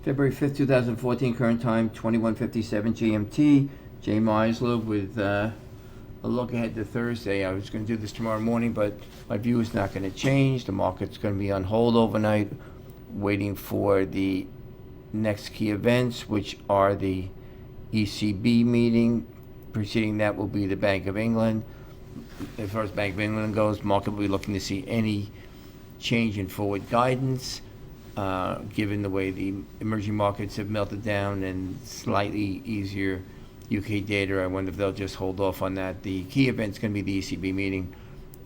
February 5th, 2014, current time 21:57 GMT. Jay Meisler with a look ahead to Thursday. I was going to do this tomorrow morning, but my view is not going to change. The market's going to be on hold overnight, waiting for the next key events, which are the ECB meeting. Preceding that will be the Bank of England. As far as Bank of England goes, market will be looking to see any change in forward guidance. Given the way the emerging markets have melted down and slightly easier UK data, I wonder if they'll just hold off on that. The key event's going to be the ECB meeting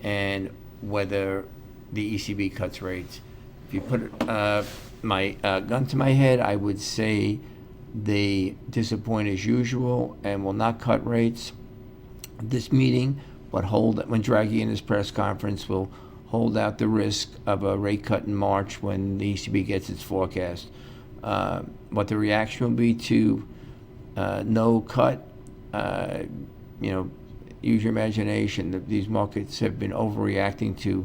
and whether the ECB cuts rates. If you put my gun to my head, I would say they disappoint as usual and will not cut rates this meeting, but when Draghi in his press conference will hold out the risk of a rate cut in March when the ECB gets its forecast. What the reaction will be to no cut, use your imagination. These markets have been overreacting to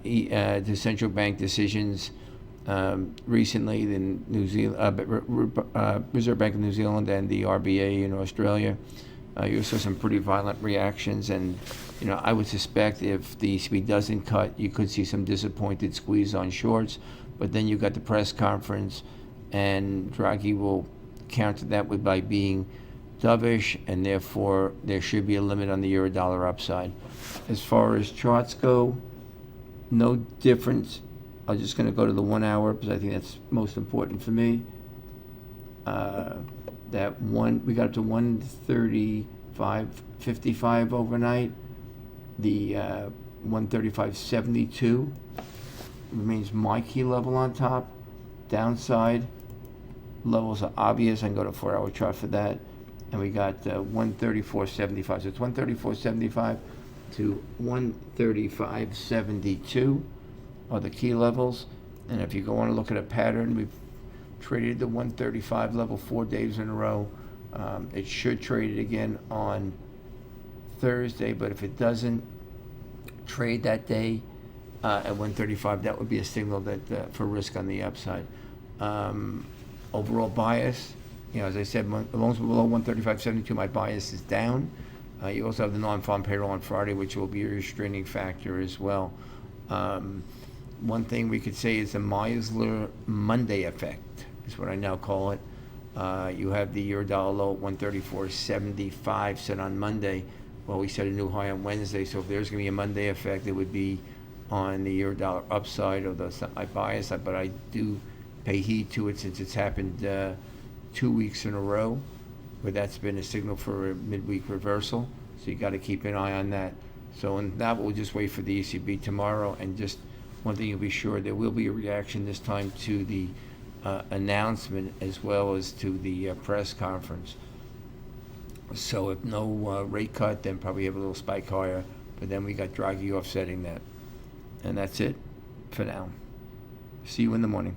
the central bank decisions recently. The New Zealand Reserve Bank of New Zealand and the RBA in Australia. You saw some pretty violent reactions, and I would suspect if the ECB doesn't cut, you could see some disappointed squeeze on shorts. But then you got the press conference, and Draghi will counter that by being dovish, and therefore there should be a limit on the euro-dollar upside. As far as charts go, no difference. I'm just going to go to the 1 hour because I think that's most important for me. We got up to 135.55 overnight. The 135.72 remains my key level on top. Downside levels are obvious. I can go to 4 hour chart for that. And we got 134.75. So it's 134.75 to 135.72 are the key levels. And if you want to look at a pattern, we've traded the 135 level 4 days in a row. It should trade it again on Thursday, but if it doesn't trade that day at 135, that would be a signal that for risk on the upside. Overall bias, as I said, as long as we're below 135.72, my bias is down. You also have the non-farm payroll on Friday, which will be a restraining factor as well. One thing we could say is the Meisler Monday effect is what I now call it. You have the euro-dollar low at 134.75 set on Monday. Well, we set a new high on Wednesday, so if there's going to be a Monday effect, it would be on the euro-dollar upside, although it's not my bias, but I do pay heed to it since it's happened 2 weeks in a row, where that's been a signal for a midweek reversal, so you got to keep an eye on that. So in that, we'll just wait for the ECB tomorrow, and just one thing you'll be sure, there will be a reaction this time to the announcement as well as to the press conference. So if no rate cut, then probably have a little spike higher, but then we got Draghi offsetting that. And that's it for now. See you in the morning.